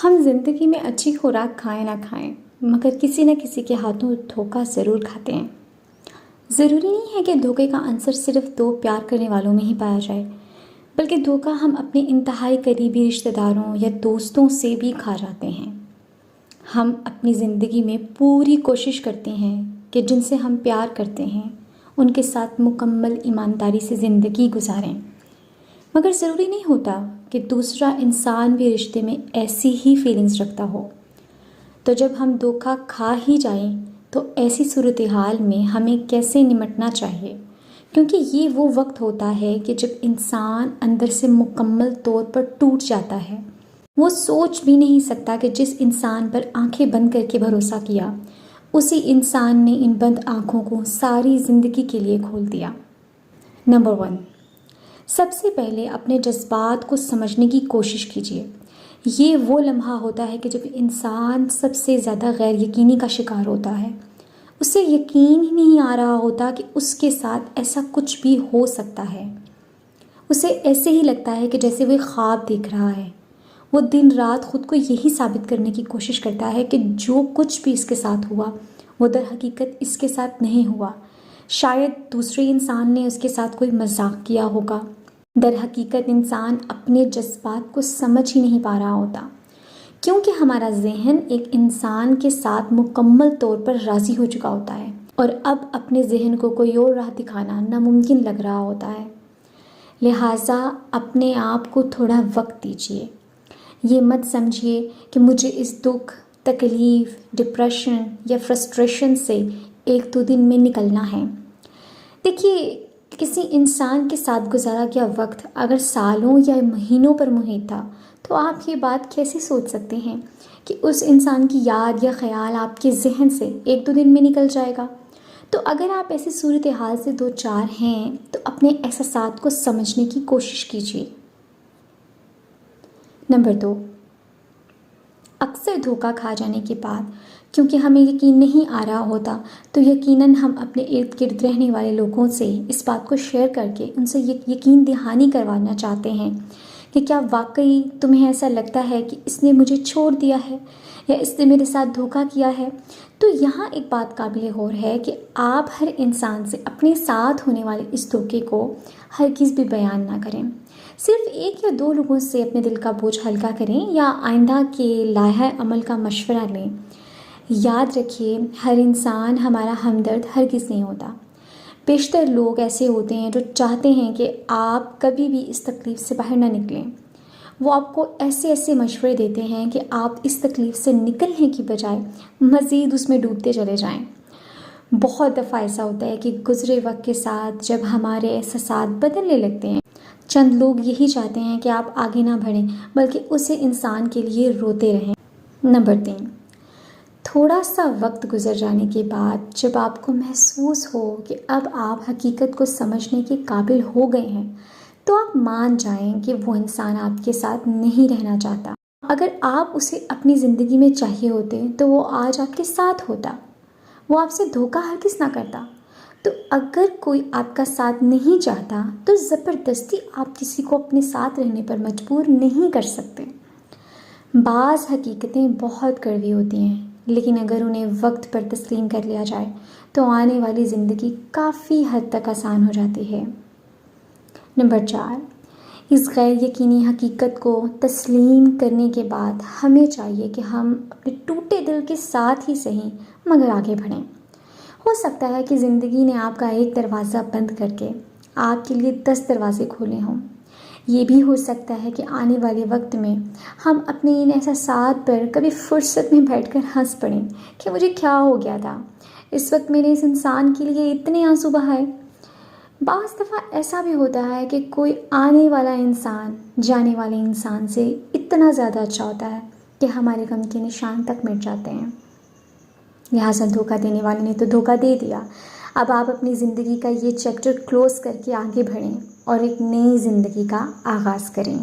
ہم زندگی میں اچھی خوراک کھائیں نہ کھائیں مگر کسی نہ کسی کے ہاتھوں دھوکہ ضرور کھاتے ہیں۔ ضروری نہیں ہے کہ دھوکے کا عنصر صرف دو پیار کرنے والوں میں ہی پایا جائے، بلکہ دھوکہ ہم اپنے انتہائی قریبی رشتہ داروں یا دوستوں سے بھی کھا جاتے ہیں۔ ہم اپنی زندگی میں پوری کوشش کرتے ہیں کہ جن سے ہم پیار کرتے ہیں ان کے ساتھ مکمل ایمانداری سے زندگی گزاریں، مگر ضروری نہیں ہوتا کہ دوسرا انسان بھی رشتے میں ایسی ہی فیلنگز رکھتا ہو۔ تو جب ہم دھوکہ کھا ہی جائیں تو ایسی صورتحال میں ہمیں کیسے نمٹنا چاہیے، کیونکہ یہ وہ وقت ہوتا ہے کہ جب انسان اندر سے مکمل طور پر ٹوٹ جاتا ہے۔ وہ سوچ بھی نہیں سکتا کہ جس انسان پر آنکھیں بند کر کے بھروسہ کیا، اسی انسان نے ان بند آنکھوں کو ساری زندگی کے لیے کھول دیا۔ نمبر 1، سب سے پہلے اپنے جذبات کو سمجھنے کی کوشش کیجیے۔ یہ وہ لمحہ ہوتا ہے کہ جب انسان سب سے زیادہ غیر یقینی کا شکار ہوتا ہے۔ اسے یقین ہی نہیں آ رہا ہوتا کہ اس کے ساتھ ایسا کچھ بھی ہو سکتا ہے۔ اسے ایسے ہی لگتا ہے کہ جیسے وہ خواب دیکھ رہا ہے۔ وہ دن رات خود کو یہی ثابت کرنے کی کوشش کرتا ہے کہ جو کچھ بھی اس کے ساتھ ہوا وہ در حقیقت اس کے ساتھ نہیں ہوا۔ شاید دوسرے انسان نے اس کے ساتھ کوئی مذاق کیا ہوگا۔ در حقیقت انسان اپنے جذبات کو سمجھ ہی نہیں پا رہا ہوتا، کیونکہ ہمارا ذہن ایک انسان کے ساتھ مکمل طور پر راضی ہو چکا ہوتا ہے اور اب اپنے ذہن کو کوئی اور راہ دکھانا ناممکن لگ رہا ہوتا ہے۔ لہٰذا اپنے آپ کو تھوڑا وقت دیجیے۔ یہ مت سمجھیے کہ مجھے اس دکھ، تکلیف، ڈپریشن یا فرسٹریشن سے 1-2 دن میں نکلنا ہے۔ دیکھیے، کسی انسان کے ساتھ گزارا گیا وقت اگر سالوں یا مہینوں پر محیط تھا تو آپ یہ بات کیسے سوچ سکتے ہیں کہ اس انسان کی یاد یا خیال آپ کے ذہن سے 1-2 دن میں نکل جائے گا؟ تو اگر آپ ایسی صورتحال سے دوچار ہیں تو اپنے احساسات کو سمجھنے کی کوشش کیجیے۔ نمبر 2، اکثر دھوکہ کھا جانے کے بعد کیونکہ ہمیں یقین نہیں آ رہا ہوتا تو یقیناً ہم اپنے ارد گرد رہنے والے لوگوں سے اس بات کو شیئر کر کے ان سے یقین دہانی کروانا چاہتے ہیں کہ کیا واقعی تمہیں ایسا لگتا ہے کہ اس نے مجھے چھوڑ دیا ہے یا اس نے میرے ساتھ دھوکہ کیا ہے؟ تو یہاں ایک بات قابل غور ہے کہ آپ ہر انسان سے اپنے ساتھ ہونے والے اس دھوکے کو ہرگز بھی بیان نہ کریں۔ صرف 1 یا 2 لوگوں سے اپنے دل کا بوجھ ہلکا کریں یا آئندہ کے لائحہ عمل کا مشورہ لیں۔ یاد رکھیے، ہر انسان ہمارا ہمدرد ہرگز نہیں ہوتا۔ بیشتر لوگ ایسے ہوتے ہیں جو چاہتے ہیں کہ آپ کبھی بھی اس تکلیف سے باہر نہ نکلیں۔ وہ آپ کو ایسے مشورے دیتے ہیں کہ آپ اس تکلیف سے نکلنے کی بجائے مزید اس میں ڈوبتے چلے جائیں۔ بہت دفعہ ایسا ہوتا ہے کہ گزرے وقت کے ساتھ جب ہمارے احساسات بدلنے لگتے ہیں، چند لوگ یہی چاہتے ہیں کہ آپ آگے نہ بڑھیں بلکہ اسے انسان کے لیے روتے رہیں۔ نمبر 3، تھوڑا سا وقت گزر جانے کے بعد جب آپ کو محسوس ہو کہ اب آپ حقیقت کو سمجھنے کے قابل ہو گئے ہیں تو آپ مان جائیں کہ وہ انسان آپ کے ساتھ نہیں رہنا چاہتا۔ اگر آپ اسے اپنی زندگی میں چاہیے ہوتے تو وہ آج آپ کے ساتھ ہوتا، وہ آپ سے دھوکہ ہرگز نہ کرتا۔ تو اگر کوئی آپ کا ساتھ نہیں چاہتا تو زبردستی آپ کسی کو اپنے ساتھ رہنے پر مجبور نہیں کر سکتے۔ بعض حقیقتیں بہت کڑوی ہوتی ہیں، لیکن اگر انہیں وقت پر تسلیم کر لیا جائے تو آنے والی زندگی کافی حد تک آسان ہو جاتی ہے۔ نمبر 4، اس غیر یقینی حقیقت کو تسلیم کرنے کے بعد ہمیں چاہیے کہ ہم اپنے ٹوٹے دل کے ساتھ ہی صحیح مگر آگے بڑھیں۔ ہو سکتا ہے کہ زندگی نے آپ کا ایک دروازہ بند کر کے آپ کے لیے 10 دروازے کھولے ہوں۔ یہ بھی ہو سکتا ہے کہ آنے والے وقت میں ہم اپنے ان احساسات پر کبھی فرصت میں بیٹھ کر ہنس پڑیں کہ مجھے کیا ہو گیا تھا، اس وقت میں نے اس انسان کے لیے اتنے آنسو بہائے۔ بعض دفعہ ایسا بھی ہوتا ہے کہ کوئی آنے والا انسان جانے والے انسان سے اتنا زیادہ اچھا ہوتا ہے کہ ہمارے غم کے نشان تک مٹ جاتے ہیں۔ لہٰذا دھوکہ دینے والے نے تو دھوکہ دے دیا، اب آپ اپنی زندگی کا یہ چیپٹر کلوز کر کے آگے بڑھیں اور ایک نئی زندگی کا آغاز کریں۔